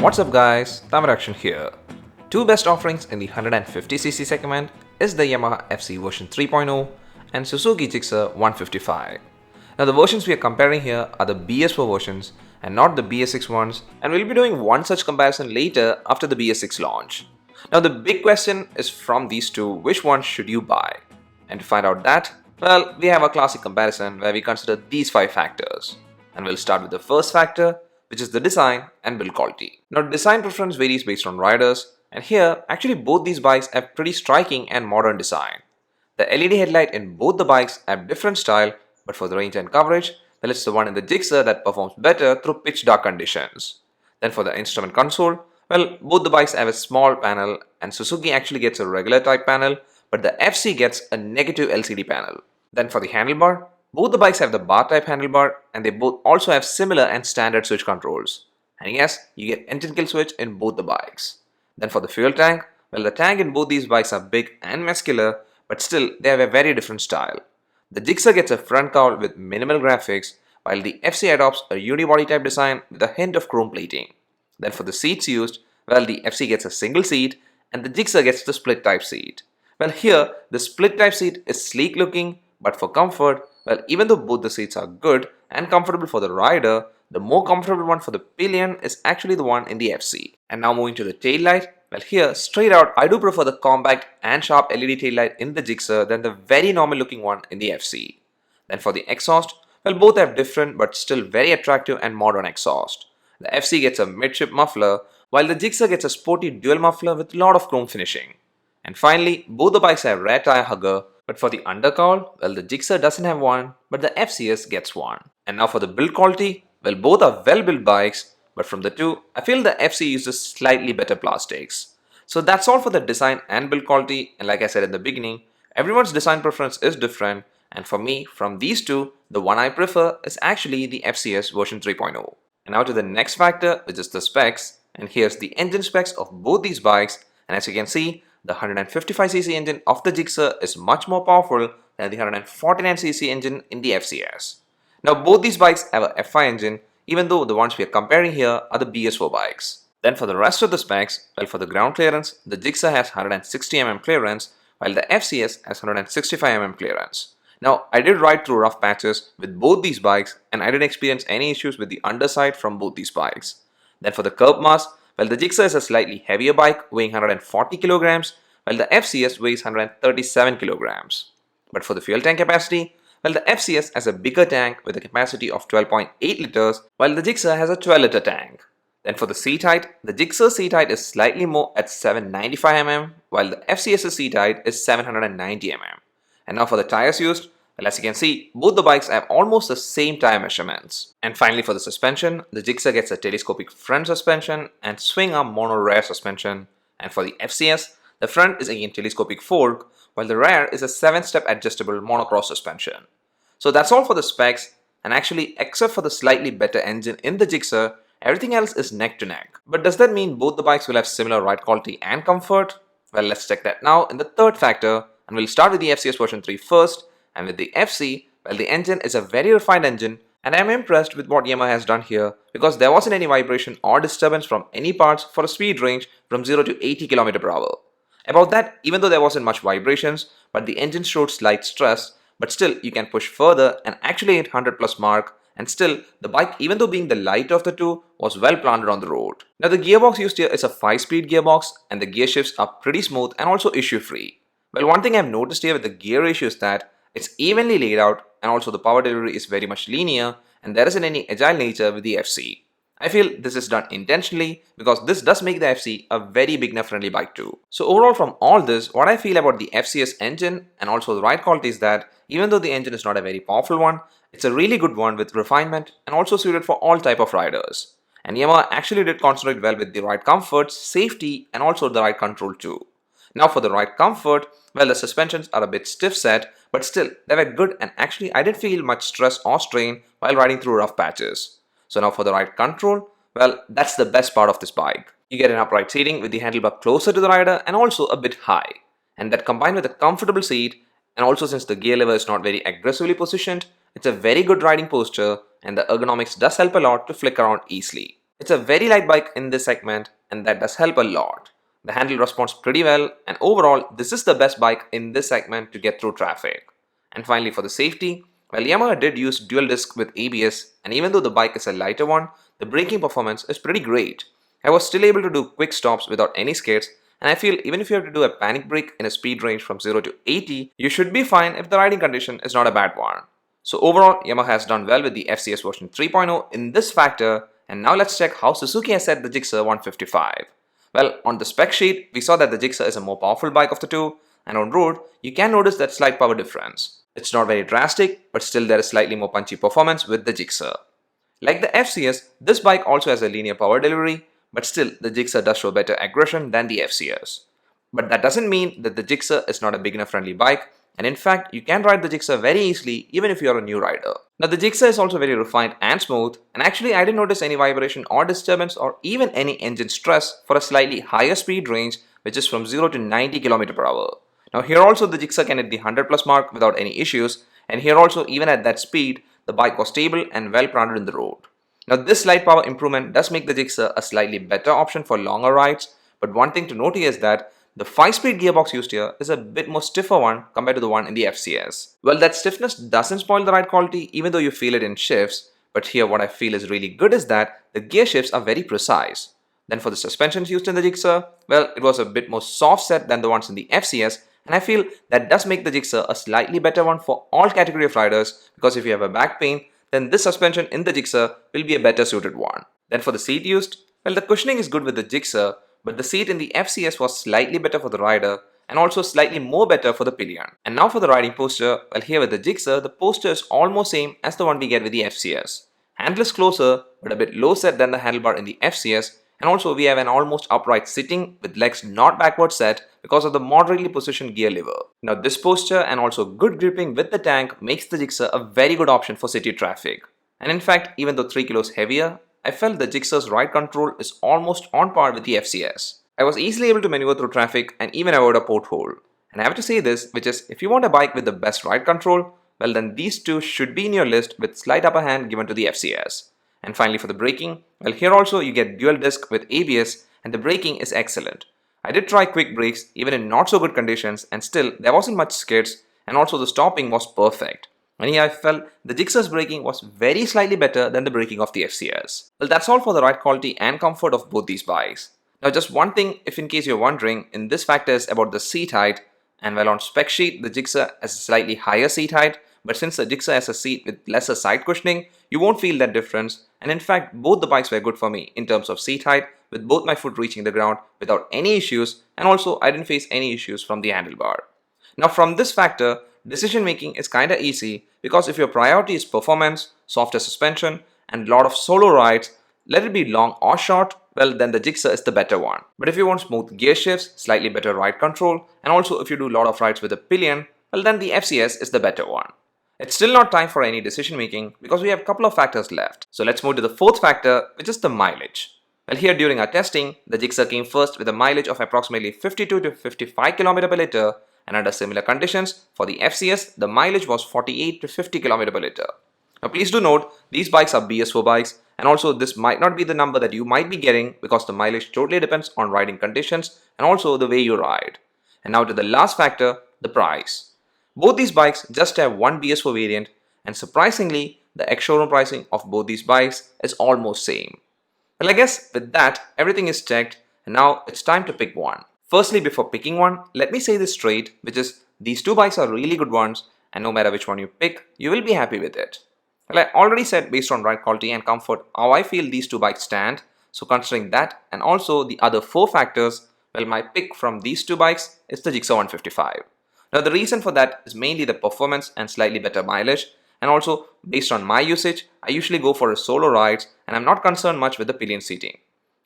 What's up guys, Tamarakshan here. Two best offerings in the 150cc segment is the Yamaha FZ version 3.0 and Suzuki Gixxer 155. Now the versions we are comparing here are the BS4 versions and not the BS6 ones, and we'll be doing one such comparison later after the BS6 launch. Now the big question is, from these two, which one should you buy? And to find out that, well, we have a classic comparison where we consider these 5 factors. And we'll start with the first factor, which is the design and build quality. Now design preference varies based on riders, and here actually both these bikes have pretty striking and modern design. The LED headlight in both the bikes have different style, but for the range and coverage, well, it's the one in the Gixxer that performs better through pitch dark conditions. Then for the instrument console, well, both the bikes have a small panel and Suzuki actually gets a regular type panel, but the FC gets a negative LCD panel. Then for the handlebar, both the bikes have the bar type handlebar and they both also have similar and standard switch controls. And yes, you get engine kill switch in both the bikes. Then for the fuel tank, well, the tank in both these bikes are big and muscular, but still they have a very different style. The Gixxer gets a front cowl with minimal graphics, while the FC adopts a unibody type design with a hint of chrome plating. Then for the seats used, well, the FC gets a single seat and the Gixxer gets the split type seat. Well, here the split type seat is sleek looking, but for comfort, well, even though both the seats are good and comfortable for the rider, the more comfortable one for the pillion is actually the one in the FC. And now moving to the tail light, well, here straight out I do prefer the compact and sharp LED tail light in the Gixxer than the very normal looking one in the FC. Then for the exhaust, well, both have different but still very attractive and modern exhaust. The FC gets a midship muffler, while the Gixxer gets a sporty dual muffler with a lot of chrome finishing. And finally, both the bikes have rear tire hugger, but for the undercowl, well, the Gixxer doesn't have one, but the FZ-S gets one. And now for the build quality, well, both are well built bikes, but from the two, I feel the FC uses slightly better plastics. So that's all for the design and build quality, and like I said in the beginning, everyone's design preference is different, and for me, from these two, the one I prefer is actually the FZ-S version 3.0. And now to the next factor, which is the specs, and here's the engine specs of both these bikes, and as you can see, the 155cc engine of the Gixxer is much more powerful than the 149cc engine in the FZ-S. Now both these bikes have a F5 engine, even though the ones we are comparing here are the BS4 bikes. Then for the rest of the specs, well, for the ground clearance, the Gixxer has 160mm clearance, while the FZ-S has 165mm clearance. Now I did ride through rough patches with both these bikes and I didn't experience any issues with the underside from both these bikes. Then for the curb mass, well, the Gixxer is a slightly heavier bike weighing 140 kilograms, while the FZ-S weighs 137 kilograms. But for the fuel tank capacity, well, the FZ-S has a bigger tank with a capacity of 12.8 liters, while the Gixxer has a 12-liter tank. Then for the seat height, the Gixxer seat height is slightly more at 795 mm, while the FZ-S's seat height is 790 mm. And now for the tires used, well, as you can see, both the bikes have almost the same tire measurements. And finally for the suspension, the Gixxer gets a telescopic front suspension and swing arm mono rear suspension. And for the FZ-S, the front is again telescopic fork, while the rear is a 7-step adjustable monocross suspension. So that's all for the specs, and actually except for the slightly better engine in the Gixxer, everything else is neck to neck. But does that mean both the bikes will have similar ride quality and comfort? Well, let's check that now in the third factor, and we'll start with the FZ-S version 3 first. And with the FC, well, the engine is a very refined engine, and I'm impressed with what Yamaha has done here because there wasn't any vibration or disturbance from any parts for a speed range from 0 to 80 km/h. About that, even though there wasn't much vibrations, but the engine showed slight stress, but still you can push further and actually hit 100 plus mark, and still the bike, even though being the lighter of the two, was well planted on the road. Now the gearbox used here is a 5-speed gearbox, and the gear shifts are pretty smooth and also issue free. Well, one thing I've noticed here with the gear ratio is that it's evenly laid out, and also the power delivery is very much linear, and there isn't any agile nature with the FC. I feel this is done intentionally because this does make the FC a very beginner friendly bike too. So overall from all this, what I feel about the FZ-S engine and also the ride quality is that even though the engine is not a very powerful one, it's a really good one with refinement and also suited for all type of riders. And Yamaha actually did concentrate well with the ride comfort, safety and also the ride control too. Now for the ride comfort, well, the suspensions are a bit stiff set, but still they were good, and actually I didn't feel much stress or strain while riding through rough patches. So now for the ride control, well, that's the best part of this bike. You get an upright seating with the handlebar closer to the rider and also a bit high. And that combined with a comfortable seat, and also since the gear lever is not very aggressively positioned, it's a very good riding posture, and the ergonomics does help a lot to flick around easily. It's a very light bike in this segment, and that does help a lot. The handle responds pretty well, and overall, this is the best bike in this segment to get through traffic. And finally, for the safety, well, Yamaha did use dual disc with ABS, and even though the bike is a lighter one, the braking performance is pretty great. I was still able to do quick stops without any skids, and I feel even if you have to do a panic brake in a speed range from 0 to 80, you should be fine if the riding condition is not a bad one. So overall, Yamaha has done well with the FZ-S version 3.0 in this factor, and now let's check how Suzuki has set the Gixxer 155. Well, on the spec sheet, we saw that the Gixxer is a more powerful bike of the two, and on road, you can notice that slight power difference. It's not very drastic, but still there is slightly more punchy performance with the Gixxer. Like the FZ-S, this bike also has a linear power delivery, but still the Gixxer does show better aggression than the FZ-S. But that doesn't mean that the Gixxer is not a beginner friendly bike, and in fact, you can ride the Gixxer very easily even if you are a new rider. Now the Gixxer is also very refined and smooth, and actually I didn't notice any vibration or disturbance or even any engine stress for a slightly higher speed range, which is from 0 to 90 km per hour. Now here also the Gixxer can hit the 100 plus mark without any issues, and here also even at that speed, the bike was stable and well grounded in the road. Now this slight power improvement does make the Gixxer a slightly better option for longer rides, but one thing to note here is that the 5-speed gearbox used here is a bit more stiffer one compared to the one in the FZ-S. Well, that stiffness doesn't spoil the ride quality even though you feel it in shifts, but here what I feel is really good is that the gear shifts are very precise. Then for the suspensions used in the Gixxer, well, it was a bit more soft set than the ones in the FZ-S, and I feel that does make the Gixxer a slightly better one for all category of riders, because if you have a back pain, then this suspension in the Gixxer will be a better suited one. Then for the seat used, well, the cushioning is good with the Gixxer, but the seat in the FZ-S was slightly better for the rider and also slightly more better for the pillion. And now for the riding posture, well, here with the Gixxer, the posture is almost same as the one we get with the FZ-S. Handle is closer but a bit low set than the handlebar in the FZ-S, and also we have an almost upright sitting with legs not backward set because of the moderately positioned gear lever. Now this posture and also good gripping with the tank makes the Gixxer a very good option for city traffic. And in fact, even though 3 kilos heavier, I felt the Gixxer's ride control is almost on par with the FZ-S. I was easily able to maneuver through traffic and even avoid a porthole. And I have to say this, which is if you want a bike with the best ride control, well then these two should be in your list with slight upper hand given to the FZ-S. And finally for the braking, well here also you get dual disc with ABS and the braking is excellent. I did try quick brakes even in not so good conditions and still there wasn't much skids and also the stopping was perfect. And here I felt the Gixxer's braking was very slightly better than the braking of the FZ-S. Well, that's all for the ride quality and comfort of both these bikes. Now just one thing if in case you're wondering, in this factor is about the seat height, and well on spec sheet the Gixxer has a slightly higher seat height, but since the Gixxer has a seat with lesser side cushioning, you won't feel that difference, and in fact both the bikes were good for me in terms of seat height with both my foot reaching the ground without any issues, and also I didn't face any issues from the handlebar. Now from this factor, decision making is kinda easy because if your priority is performance, softer suspension and lot of solo rides, let it be long or short, well then the Gixxer is the better one. But if you want smooth gear shifts, slightly better ride control and also if you do a lot of rides with a pillion, well then the FZ-S is the better one. It's still not time for any decision making because we have a couple of factors left. So let's move to the fourth factor, which is the mileage. Well here during our testing, the Gixxer came first with a mileage of approximately 52 to 55 km per liter, and under similar conditions, for the FZ-S, the mileage was 48 to 50 km per liter. Now please do note, these bikes are BS4 bikes, and also this might not be the number that you might be getting because the mileage totally depends on riding conditions and also the way you ride. And now to the last factor, the price. Both these bikes just have one BS4 variant, and surprisingly, the ex-showroom pricing of both these bikes is almost same. Well, I guess with that, everything is checked, and now it's time to pick one. Firstly, before picking one, let me say this straight, which is these two bikes are really good ones, and no matter which one you pick, you will be happy with it. Well, I already said based on ride quality and comfort how I feel these two bikes stand, so considering that and also the other four factors, well, my pick from these two bikes is the Gixxer 155. Now the reason for that is mainly the performance and slightly better mileage, and also based on my usage, I usually go for a solo rides and I'm not concerned much with the pillion seating.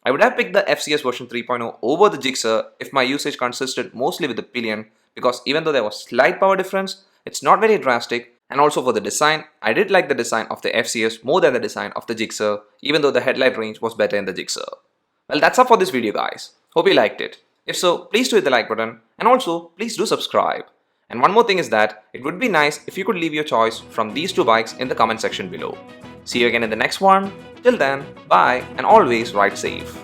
I would have picked the FZ-S version 3.0 over the Gixxer if my usage consisted mostly with the pillion, because even though there was slight power difference, it's not very drastic, and also for the design, I did like the design of the FZ-S more than the design of the Gixxer, even though the headlight range was better in the Gixxer. Well, that's all for this video guys. Hope you liked it. If so, please do hit the like button and also please do subscribe. And one more thing is that it would be nice if you could leave your choice from these two bikes in the comment section below. See you again in the next one. Till then, bye and always ride safe.